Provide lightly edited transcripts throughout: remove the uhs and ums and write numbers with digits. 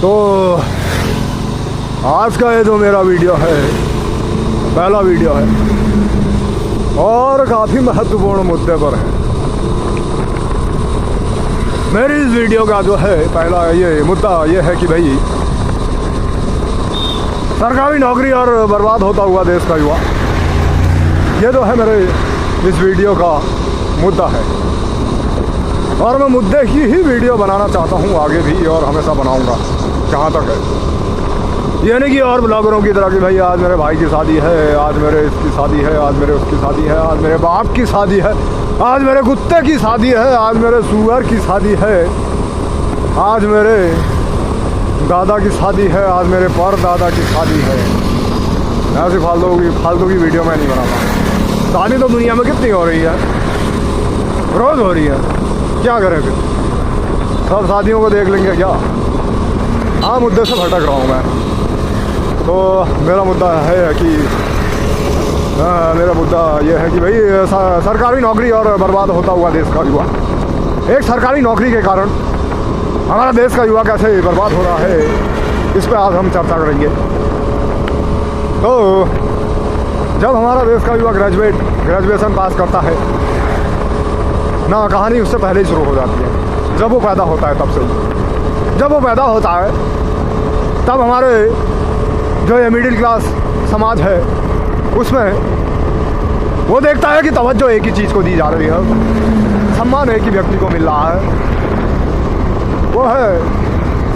तो आज का ये जो मेरा वीडियो है, पहला वीडियो है और काफ़ी महत्वपूर्ण मुद्दे पर है। मेरी इस वीडियो का जो है पहला ये मुद्दा ये है कि भाई सरकारी नौकरी और बर्बाद होता हुआ देश का युवा, ये जो है मेरे इस वीडियो का मुद्दा है। और मैं मुद्दे की ही वीडियो बनाना चाहता हूँ आगे भी, और हमेशा बनाऊँगा जहाँ तक है। ये नहीं कि और ब्लॉगरों की तरह कि भाई आज मेरे भाई की शादी है, आज मेरे इसकी शादी है, आज मेरे उसकी शादी है, आज मेरे बाप की शादी है, आज मेरे कुत्ते की शादी है, आज मेरे सुअर की शादी है, आज मेरे दादा की शादी है, आज मेरे परदादा की शादी है। ऐसी फालतू की वीडियो मैं नहीं बनाता। शादी तो दुनिया में कितनी हो रही है, रोज़ हो रही है, क्या करें फिर? सब शादियों को देख लेंगे क्या? हाँ, मुद्दे से भटक रहा हूँ मैं। तो मेरा मुद्दा है कि ये है कि भाई सरकारी नौकरी और बर्बाद होता हुआ देश का युवा। एक सरकारी नौकरी के कारण हमारा देश का युवा कैसे बर्बाद हो रहा है, इस पर आज हम चर्चा करेंगे। तो जब हमारा देश का युवा ग्रेजुएशन पास करता है ना, कहानी उससे पहले ही शुरू हो जाती है। जब वो पैदा होता है तब से ही, जब वो पैदा होता है तब हमारे जो ये मिडिल क्लास समाज है उसमें वो देखता है कि तवज्जो एक ही चीज़ को दी जा रही है, सम्मान एक ही व्यक्ति को मिल रहा है, वो है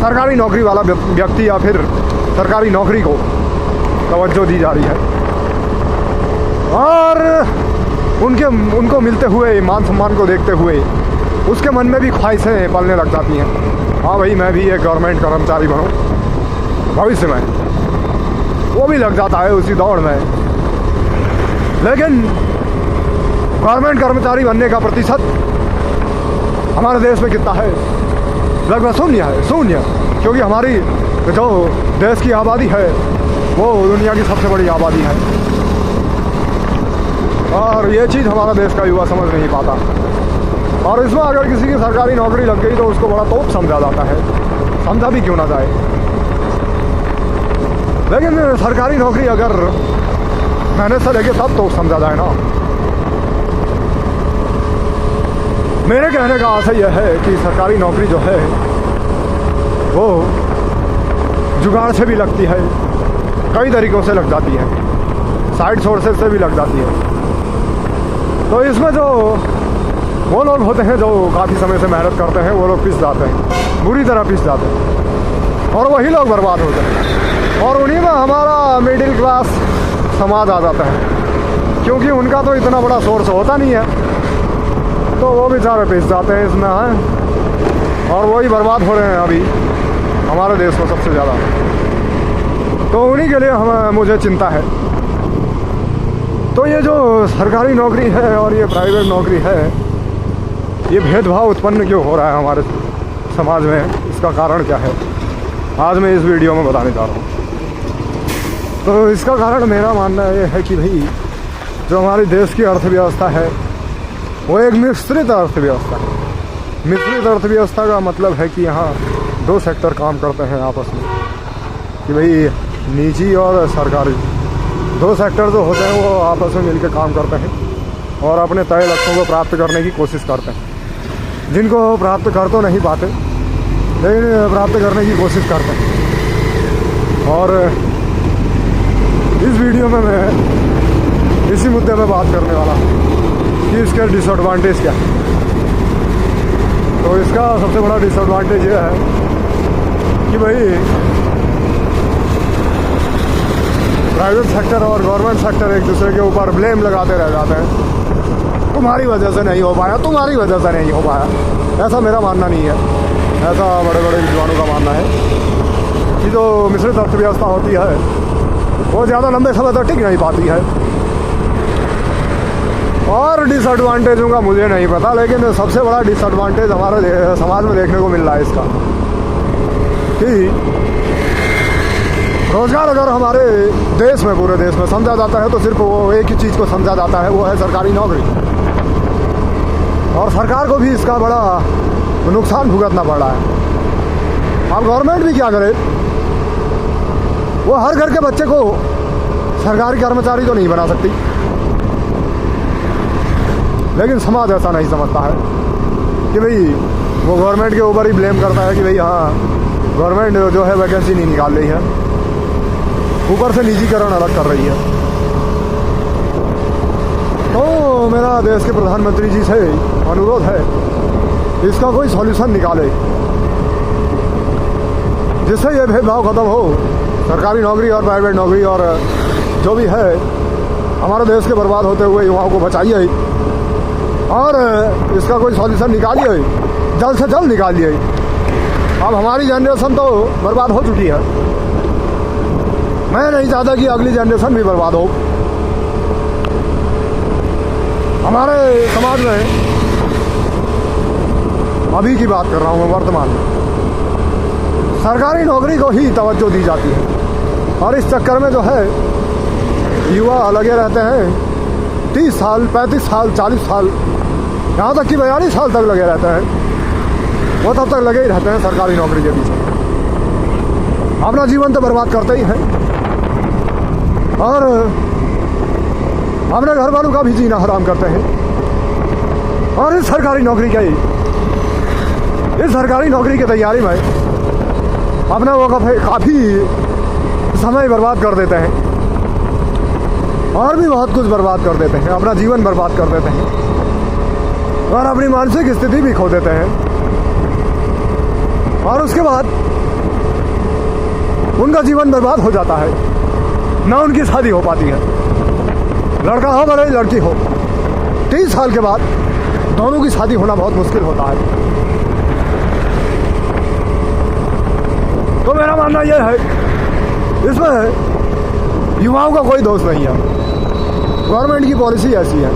सरकारी नौकरी वाला व्यक्ति, या फिर सरकारी नौकरी को तवज्जो दी जा रही है। और उनको मिलते हुए मान सम्मान को देखते हुए उसके मन में भी ख्वाहिशें पलने लग जाती हैं। हाँ भाई, मैं भी एक गवर्नमेंट कर्मचारी बनूं भविष्य में, वो भी लग जाता है उसी दौड़ में। लेकिन गवर्नमेंट कर्मचारी बनने का प्रतिशत हमारे देश में कितना है? लगभग शून्य। क्योंकि हमारी जो देश की आबादी है वो दुनिया की सबसे बड़ी आबादी है, और ये चीज़ हमारा देश का युवा समझ नहीं पाता। और इसमें अगर किसी की सरकारी नौकरी लग गई तो उसको बड़ा तोप समझा जाता है, समझा भी क्यों ना जाए। लेकिन सरकारी नौकरी अगर मेहनत से लगे तब तो समझा जाए ना। मेरे कहने का आशय यह है कि सरकारी नौकरी जो है वो जुगाड़ से भी लगती है, कई तरीक़ों से लग जाती है, साइड सोर्सेज से भी लग जाती है। तो इसमें जो वो लोग होते हैं जो काफ़ी समय से मेहनत करते हैं, वो लोग पिस जाते हैं, बुरी तरह पिस जाते हैं, और वही लोग बर्बाद होते हैं। और उन्हीं में हमारा मिडिल क्लास समाज आ जाता है, क्योंकि उनका तो इतना बड़ा सोर्स होता नहीं है, तो वो बेचारे पिस जाते हैं इसमें हैं, और वही बर्बाद हो रहे हैं अभी हमारे देश में सबसे ज़्यादा। तो उन्हीं के लिए मुझे चिंता है। तो ये जो सरकारी नौकरी है और ये प्राइवेट नौकरी है, ये भेदभाव उत्पन्न क्यों हो रहा है हमारे समाज में, इसका कारण क्या है, आज मैं इस वीडियो में बताने जा रहा हूँ। तो इसका कारण मेरा मानना ये है कि भाई जो हमारे देश की अर्थव्यवस्था है वो एक मिश्रित अर्थव्यवस्था है। मिश्रित अर्थव्यवस्था का मतलब है कि यहाँ दो सेक्टर काम करते हैं आपस में, कि भाई निजी और सरकारी, दो सेक्टर जो होते हैं वो आपस में मिलकर काम करते हैं और अपने तय लक्ष्यों को प्राप्त करने की कोशिश करते हैं, जिनको प्राप्त कर तो नहीं पाते लेकिन प्राप्त करने की कोशिश करते हैं। और इस वीडियो में मैं इसी मुद्दे पे बात करने वाला हूँ कि इसके डिसएडवांटेज क्या है। तो इसका सबसे बड़ा डिसएडवांटेज ये है कि भाई प्राइवेट सेक्टर और गवर्नमेंट सेक्टर एक दूसरे के ऊपर ब्लेम लगाते रह जाते हैं, तुम्हारी वजह से नहीं हो पाया, तुम्हारी वजह से नहीं हो पाया। ऐसा मेरा मानना नहीं है, ऐसा बड़े बड़े विद्वानों का मानना है कि जो मिश्रित अर्थव्यवस्था होती है वो ज़्यादा लंबे समय तक टिक नहीं पाती है। और डिसएडवांटेजों का मुझे नहीं पता, लेकिन सबसे बड़ा डिसएडवांटेज हमारे समाज में देखने को मिल रहा है इसका कि रोज़गार अगर हमारे देश में, पूरे देश में समझा जाता है तो सिर्फ वो एक ही चीज़ को समझा जाता है, वो है सरकारी नौकरी। और सरकार को भी इसका बड़ा नुकसान भुगतना पड़ रहा है। अब गवर्नमेंट भी क्या करे, वो हर घर के बच्चे को सरकारी कर्मचारी तो नहीं बना सकती, लेकिन समाज ऐसा नहीं समझता है कि भाई वो गवर्नमेंट के ऊपर ही ब्लेम करता है कि भाई हाँ गवर्नमेंट जो है वैकेंसी नहीं निकाल रही है, ऊपर से निजीकरण अलग कर रही है। तो मेरा देश के प्रधानमंत्री जी से अनुरोध है, इसका कोई सॉल्यूशन निकाले जिससे ये भेदभाव खत्म हो। सरकारी नौकरी और प्राइवेट नौकरी और जो भी है, हमारे देश के बर्बाद होते हुए युवाओं को बचाइए और इसका कोई सॉल्यूशन निकालिए, जल्द से जल्द निकालिए। अब हमारी जनरेशन तो बर्बाद हो चुकी है, मैं नहीं चाहता कि अगली जनरेशन भी बर्बाद हो। हमारे समाज में अभी की बात कर रहा हूँ मैं, वर्तमान में सरकारी नौकरी को ही तवज्जो दी जाती है और इस चक्कर में जो है युवा लगे रहते हैं 30 साल 35 साल 40 साल, यहाँ तक कि 42 साल तक लगे रहते हैं। वो तब तक लगे ही रहते हैं सरकारी नौकरी के पीछे, अपना जीवन तो बर्बाद करते ही हैं और अपने घर वालों का भी जीना हराम करते हैं। और इस सरकारी नौकरी की तैयारी में अपना वो काफ़ी समय बर्बाद कर देते हैं और भी बहुत कुछ बर्बाद कर देते हैं, अपना जीवन बर्बाद कर देते हैं और अपनी मानसिक स्थिति भी खो देते हैं। और उसके बाद उनका जीवन बर्बाद हो जाता है, ना उनकी शादी हो पाती है, लड़का हो भले लड़की हो। 30 साल के बाद दोनों की शादी होना बहुत मुश्किल होता है। तो मेरा मानना यह है, इसमें युवाओं का कोई दोष नहीं है, गवर्नमेंट की पॉलिसी ऐसी है।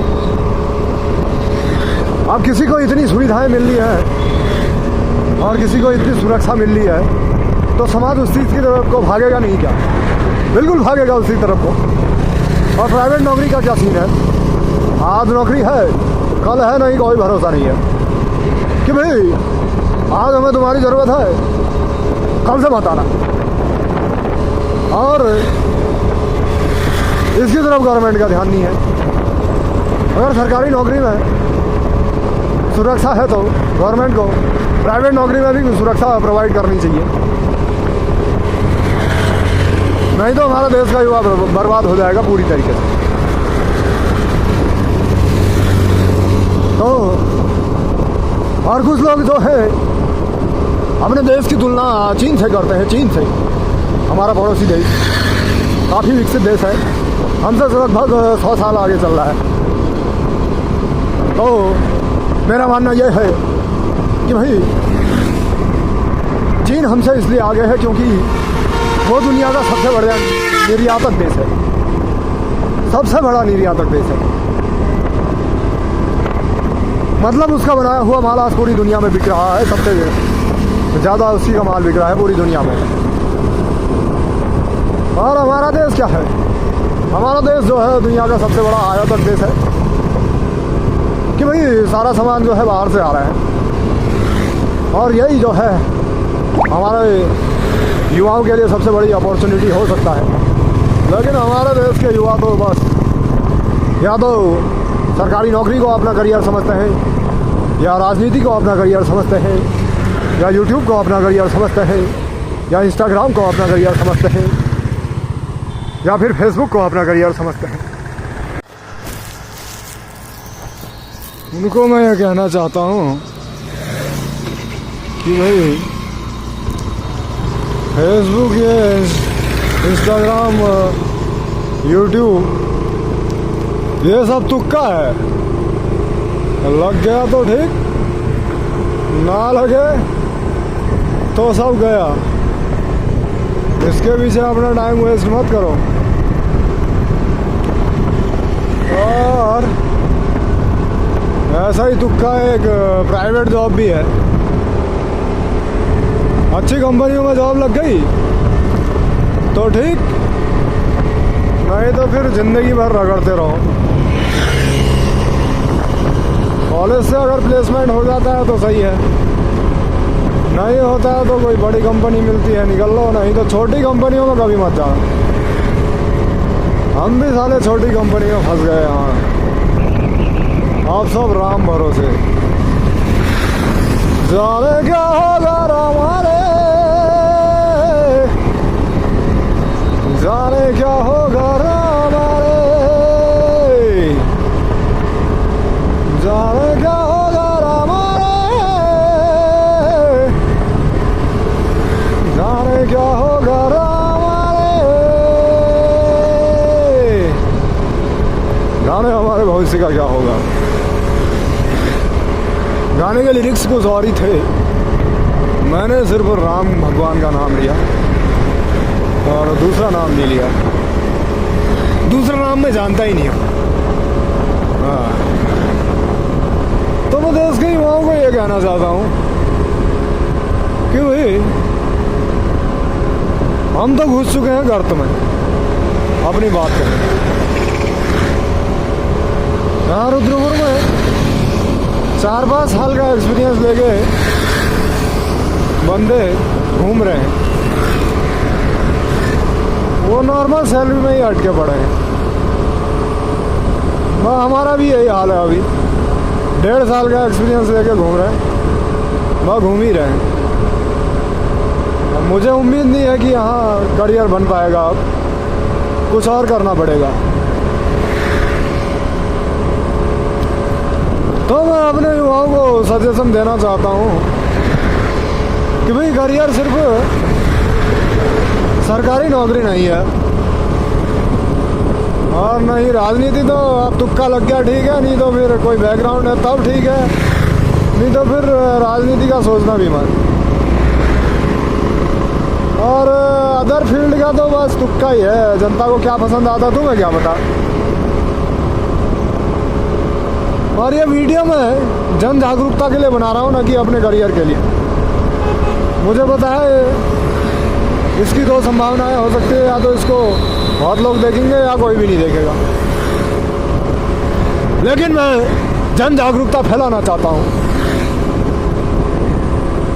अब किसी को इतनी सुविधाएं मिल रही हैं और किसी को इतनी सुरक्षा मिल रही है, तो समाज उस चीज़ की तरफ को भागेगा नहीं क्या? बिल्कुल भागेगा उसी तरफ को। और प्राइवेट नौकरी का क्या सीन है? आज नौकरी है, कल है नहीं, कोई भरोसा नहीं है कि भाई आज हमें तुम्हारी ज़रूरत है, कल से मत आना। और इसकी तरफ गवर्नमेंट का ध्यान नहीं है। अगर सरकारी नौकरी में सुरक्षा है तो गवर्नमेंट को प्राइवेट नौकरी में भी सुरक्षा प्रोवाइड करनी चाहिए, नहीं तो हमारा देश का युवा बर्बाद हो जाएगा पूरी तरीके से। तो और कुछ लोग जो है अपने देश की तुलना चीन से करते हैं। चीन से, हमारा पड़ोसी देश काफ़ी विकसित देश है, हमसे लगभग 100 साल आगे चल रहा है। तो मेरा मानना यह है कि भाई चीन हमसे इसलिए आगे है क्योंकि वो दुनिया का सबसे बड़ा निर्यातक देश है, सबसे बड़ा निर्यातक देश है। मतलब उसका बनाया हुआ माल आज पूरी दुनिया में बिक रहा है, सबसे ज़्यादा उसी का माल बिक रहा है पूरी दुनिया में। और हमारा देश क्या है? हमारा देश जो है दुनिया का सबसे बड़ा आयातक देश है कि भाई सारा सामान जो है बाहर से आ रहा है। और यही जो है हमारे युवाओं के लिए सबसे बड़ी अपॉर्चुनिटी हो सकता है। लेकिन हमारे देश के युवा तो बस या तो सरकारी नौकरी को अपना करियर समझते हैं, या राजनीति को अपना करियर समझते हैं, या यूट्यूब को अपना करियर समझते हैं, या इंस्टाग्राम को अपना करियर समझते हैं, या फिर फेसबुक को अपना करियर समझते हैं। उनको मैं ये कहना चाहता हूँ कि भाई फेसबुक, ये इंस्टाग्राम, यूट्यूब, ये सब तुक्का है। लग गया तो ठीक, ना लगे तो सब गया। इसके पीछे अपना टाइम वेस्ट मत करो। और ऐसा ही तुक्का एक प्राइवेट जॉब भी है। अच्छी कंपनियों में जॉब लग गई तो ठीक, नहीं तो फिर ज़िंदगी भर रगड़ते रहो। कॉलेज से अगर प्लेसमेंट हो जाता है तो सही है, नहीं होता है तो कोई बड़ी कंपनी मिलती है निकल लो, नहीं तो छोटी कंपनियों में कभी मत जाओ। हम भी साले छोटी कंपनी में फंस गए यहाँ। आप सब राम भरोसे। जाने क्या होगा हमारे, जाने क्या होगा हमारे, जाने क्या होगा हमारे, जाने क्या होगा हमारे, जाने हमारे भविष्य का क्या होगा। गाने के लिरिक्स कुछ और ही थे, मैंने सिर्फ राम भगवान का नाम लिया और दूसरा नाम नहीं लिया। दूसरा नाम मैं जानता ही नहीं हूँ। हाँ, तो मैं देश के युवाओं को ये कहना चाहता हूँ कि भाई हम तो घुस चुके हैं गर्त में, अपनी बात करें। यहाँ रुद्रपुर में 4-5 साल का एक्सपीरियंस लेके बंदे घूम रहे हैं, वो नॉर्मल सैलरी में ही अटके पड़े हैं। हमारा भी यही हाल है। अभी 1.5 साल का एक्सपीरियंस लेके घूम रहे हैं, वह घूम ही रहे हैं। अब मुझे उम्मीद नहीं है कि यहाँ करियर बन पाएगा, अब कुछ और करना पड़ेगा। तो मैं अपने युवाओं को सजेशन देना चाहता हूँ कि भाई करियर सिर्फ सरकारी नौकरी नहीं है, और नहीं राजनीति। तो अब तुक्का लग गया ठीक है, नहीं तो फिर कोई बैकग्राउंड है तब ठीक है, नहीं तो फिर राजनीति का सोचना भी मत। और अदर फील्ड का तो बस तुक्का ही है, जनता को क्या पसंद आता तुम्हें क्या पता। और ये वीडियो मैं जन जागरूकता के लिए बना रहा हूँ, ना कि अपने करियर के लिए। मुझे पता है इसकी 2 संभावनाएं हो सकती है, या तो इसको बहुत लोग देखेंगे या कोई भी नहीं देखेगा। लेकिन मैं जन जागरूकता फैलाना चाहता हूँ।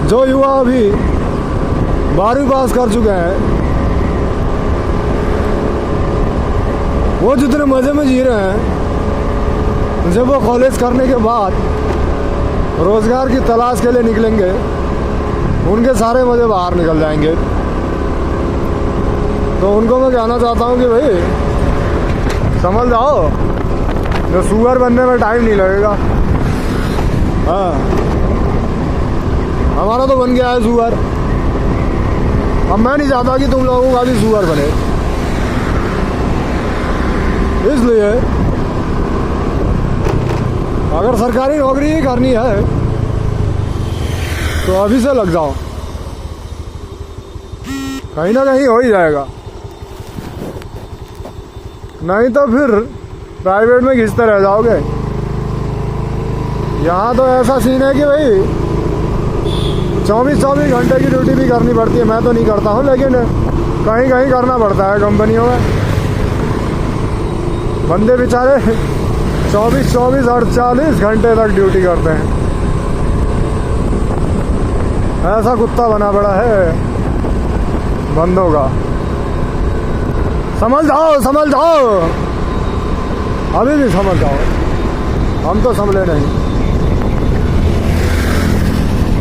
जो युवा अभी 12वीं पास कर चुके हैं, वो जितने मजे में जी रहे हैं, जब वो कॉलेज करने के बाद रोजगार की तलाश के लिए निकलेंगे, उनके सारे मजे बाहर निकल जाएंगे। तो उनको मैं कहना चाहता हूँ कि भाई समझ जाओ, जो सुअर बनने में टाइम नहीं लगेगा। हाँ, हमारा तो बन गया है सुअर। अब मैं नहीं चाहता कि तुम लोगों का भी सुअर बने, इसलिए अगर सरकारी नौकरी ही करनी है तो अभी से लग जाओ, कहीं ना कहीं हो ही जाएगा। नहीं तो फिर प्राइवेट में घिसते रह जाओगे। यहाँ तो ऐसा सीन है कि भाई 24-24 घंटे की ड्यूटी भी करनी पड़ती है। मैं तो नहीं करता हूँ, लेकिन कहीं कहीं करना पड़ता है कंपनियों में। बंदे बेचारे 24-24 48 घंटे तक ड्यूटी करते हैं। ऐसा कुत्ता बना पड़ा है बंदों का। समझ जाओ, समझ जाओ, अभी भी समझ जाओ, हम तो संभले नहीं।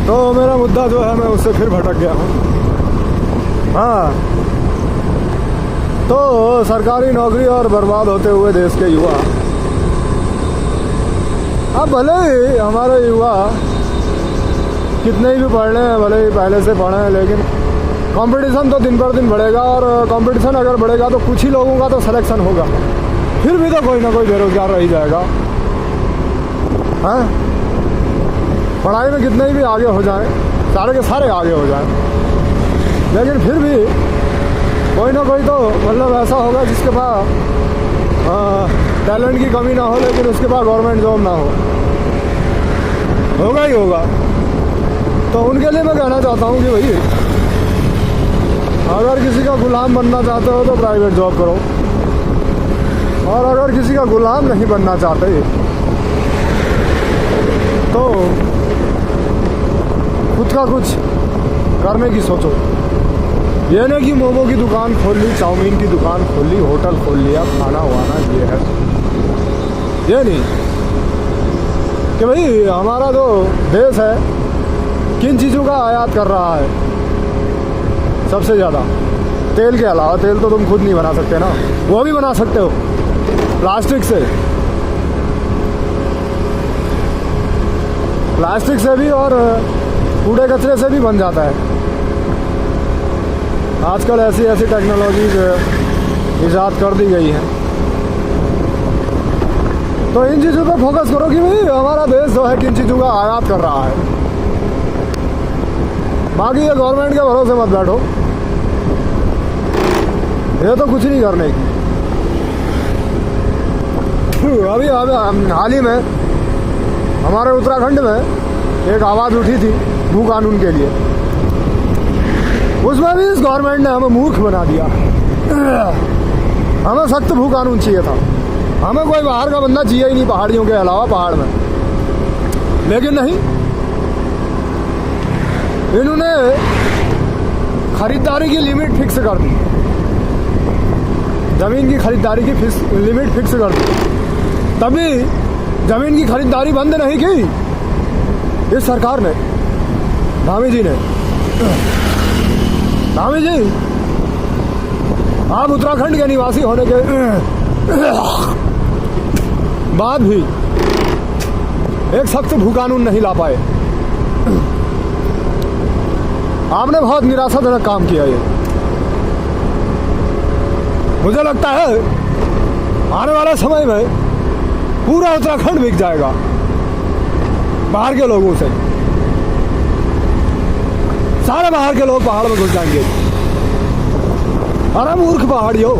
तो मेरा मुद्दा जो है, मैं उससे फिर भटक गया हूँ। हाँ, तो सरकारी नौकरी और बर्बाद होते हुए देश के युवा, अब भले ही हमारे युवा कितने ही भी पढ़ लें, भले ही पहले से पढ़ें, लेकिन कंपटीशन तो दिन पर दिन बढ़ेगा। और कंपटीशन अगर बढ़ेगा तो कुछ ही लोगों का तो सिलेक्शन होगा, फिर भी तो कोई ना कोई बेरोजगार रह ही जाएगा। हाँ, पढ़ाई में कितने ही भी आगे हो जाएं, सारे के सारे आगे हो जाएं, लेकिन फिर भी कोई ना कोई तो मतलब ऐसा होगा जिसके पास टैलेंट की कमी ना हो, लेकिन उसके पास गवर्नमेंट जॉब ना हो, होगा ही होगा। तो उनके लिए मैं कहना चाहता हूँ कि भाई अगर किसी का गुलाम बनना चाहते हो तो प्राइवेट जॉब करो, और अगर किसी का गुलाम नहीं बनना चाहते तो खुद का कुछ करने की सोचो। ये नहीं कि मोमो की दुकान खोल ली, चाउमीन की दुकान खोल ली, होटल खोल लिया, खाना वाना ये है। ये नहीं कि भाई हमारा जो देश है किन चीज़ों का आयात कर रहा है सबसे ज़्यादा। तेल के अलावा, तेल तो तुम खुद नहीं बना सकते ना, वो भी बना सकते हो प्लास्टिक से। प्लास्टिक से भी और कूड़े कचरे से भी बन जाता है। आजकल ऐसी ऐसी टेक्नोलॉजी ईजाद कर दी गई है। तो इन चीज़ों पर फोकस करो कि भाई हमारा देश जो है किन चीज़ों का आयात कर रहा है। बाकी ये गवर्नमेंट के भरोसे मत बैठो, ये तो कुछ नहीं करने की। अभी हाल ही में हमारे उत्तराखंड में एक आवाज़ उठी थी भू कानून के लिए। उसमें भी इस गवर्नमेंट ने हमें मूर्ख बना दिया। हमें सख्त भू कानून चाहिए था, हमें कोई बाहर का बंदा चाहिए ही नहीं पहाड़ियों के अलावा पहाड़ में। लेकिन नहीं, इन्होंने खरीदारी की लिमिट फिक्स कर दी, जमीन की खरीदारी की लिमिट फिक्स कर दी। तभी जमीन की खरीदारी बंद नहीं की इस सरकार ने, धामी जी ने। धामी जी, आप उत्तराखंड के निवासी होने के बाद भी एक सख्त भू कानून नहीं ला पाए। आपने बहुत निराशाजनक काम किया ये। मुझे लगता है आने वाले समय में पूरा उत्तराखंड बिक जाएगा बाहर के लोगों से। सारे बाहर के लोग पहाड़ में घुस जाएंगे। अरे मूर्ख पहाड़ियों,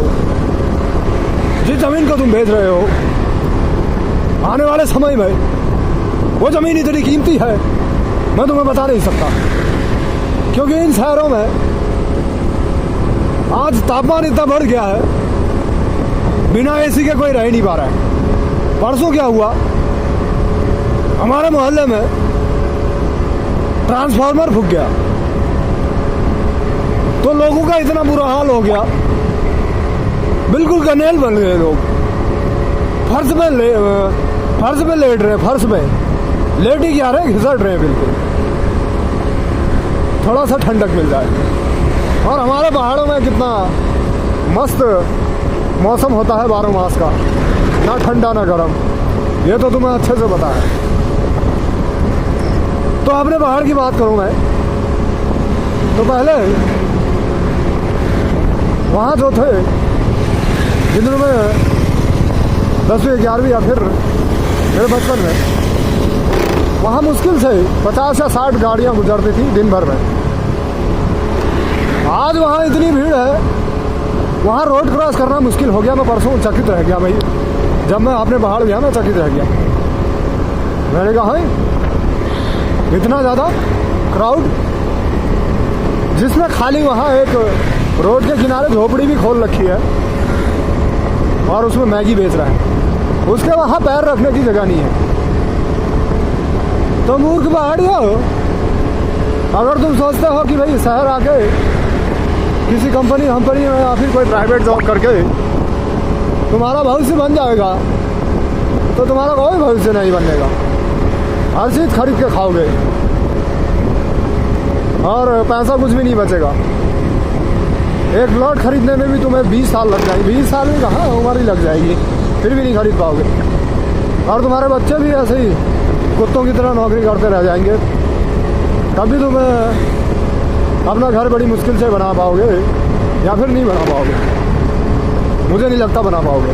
जिस जमीन को तुम बेच रहे हो, आने वाले समय में वो जमीन इतनी कीमती है मैं तुम्हें बता नहीं सकता। क्योंकि इन शहरों में आज तापमान इतना बढ़ गया है, बिना एसी के कोई रह ही नहीं पा रहा है। परसों क्या हुआ, हमारे मोहल्ले में ट्रांसफार्मर फूक गया तो लोगों का इतना बुरा हाल हो गया, बिल्कुल कनेल बन गए लोग। फर्श में लेट रहे, फर्श में लेट ही क्या रहे, घिसट रहे बिल्कुल, थोड़ा सा ठंडक मिल जाए। और हमारे पहाड़ों में कितना मस्त मौसम होता है 12 मास का, ना ठंडा ना गर्म, ये तो तुम्हें अच्छे से पता है। तो अपने पहाड़ की बात करूं मैं, तो पहले वहाँ जो थे जिन्होंने में 10वीं 11वीं या फिर मेरे बचपन में, वहाँ मुश्किल से 50 या 60 गाड़ियाँ गुजरती थी दिन भर में। आज वहाँ इतनी भीड़ है, वहाँ रोड क्रॉस करना मुश्किल हो गया। मैं परसों चकित रह गया भाई, जब मैं अपने पहाड़ गया मैं चकित रह गया। मैंने कहा है इतना ज़्यादा क्राउड, जिसमें खाली वहाँ एक रोड के किनारे झोपड़ी भी खोल रखी है और उसमें मैगी बेच रहा है, उसके वहाँ पैर रखने की जगह नहीं है। तो मूर्ख पहाड़ियों, अगर तुम सोचते हो कि भाई शहर आके किसी कंपनी में या फिर कोई प्राइवेट जॉब करके तुम्हारा भविष्य बन जाएगा, तो तुम्हारा कोई भविष्य नहीं बनेगा। हर चीज़ खरीद के खाओगे और पैसा कुछ भी नहीं बचेगा। एक प्लॉट खरीदने में भी तुम्हें 20 साल लग जाएंगे। 20 साल में कहाँ उम्र ही लग जाएगी, फिर भी नहीं खरीद पाओगे। और तुम्हारे बच्चे भी ऐसे ही कुत्तों की तरह नौकरी करते रह जाएंगे, तभी तुम्हें अपना घर बड़ी मुश्किल से बना पाओगे, या फिर नहीं बना पाओगे। मुझे नहीं लगता बना पाओगे।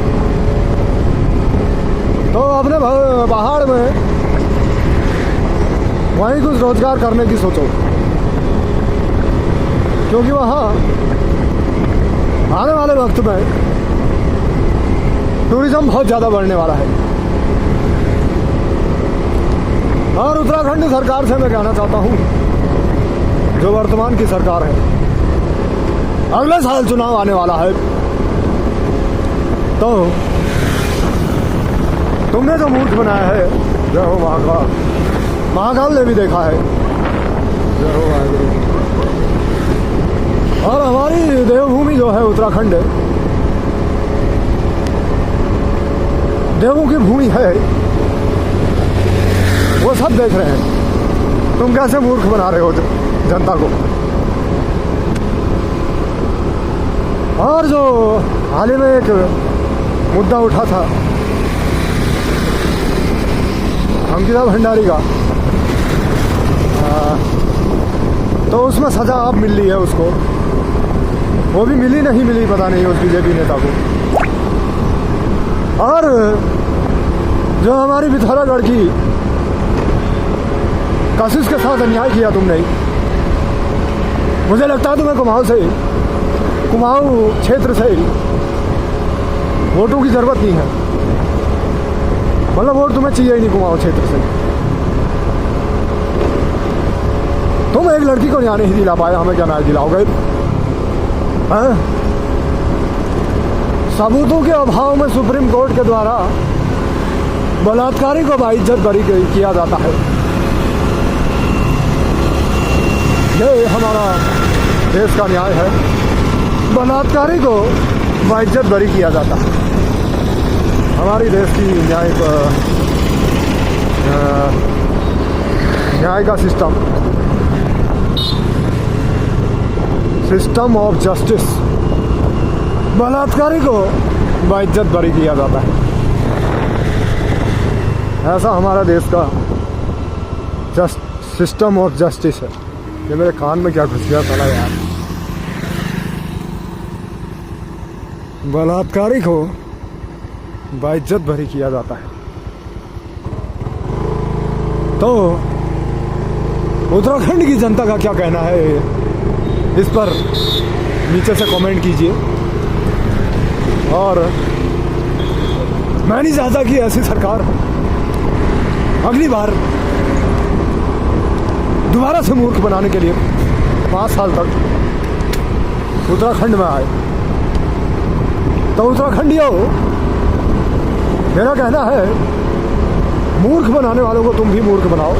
तो अपने पहाड़ में वहीं कुछ रोजगार करने की सोचो, क्योंकि वहाँ आने वाले वक्त में टूरिज्म बहुत ज़्यादा बढ़ने वाला है। और उत्तराखंड सरकार से मैं कहना चाहता हूँ, जो वर्तमान की सरकार है, अगले साल चुनाव आने वाला है, तो तुमने जो मूर्ख बनाया है, जय हो महाकाल, महाकाल ने भी देखा है। जय हो वाहेगुरु। उत्तराखंड देवों की भूमि है, वो सब देख रहे हैं। तुम कैसे मूर्ख बना रहे हो जनता को। और जो हाल ही में एक मुद्दा उठा था अंकिता भंडारी का, तो उसमें सजा अब मिल रही है उसको। वो भी मिली नहीं मिली पता नहीं उस बीजेपी नेता को। और जो हमारी पिथौरागढ़ की कशिश के साथ अन्याय किया तुमने, मुझे लगता है तुम्हें कुमाऊं क्षेत्र से वोटों की जरूरत नहीं है। मतलब वोट तुम्हें चाहिए ही नहीं कुमाऊं क्षेत्र से। तुम एक लड़की को न्याय नहीं दिला पाए, हमें क्या न्याय दिलाओगे? सबूतों के अभाव में सुप्रीम कोर्ट के द्वारा बलात्कारी को बाइज्जत बरी किया जाता है। ये हमारा देश का न्याय है, बलात्कारी को बाइज्जत बरी किया जाता है। हमारी देश की न्याय का सिस्टम ऑफ जस्टिस, बलात्कारी को बाइज्जत बरी किया जाता है। ऐसा हमारा देश का सिस्टम ऑफ जस्टिस है। ये मेरे कान में क्या घुस गया साला यार। बलात्कारी को बाइज्जत भरी किया जाता है। तो उत्तराखंड की जनता का क्या कहना है इस पर नीचे से कमेंट कीजिए। और मैं नहीं चाहता कि ऐसी सरकार अगली बार दोबारा से मूर्ख बनाने के लिए 5 साल तक उत्तराखंड में आए। तो उत्तराखंडियों, मेरा कहना है मूर्ख बनाने वालों को तुम भी मूर्ख बनाओ।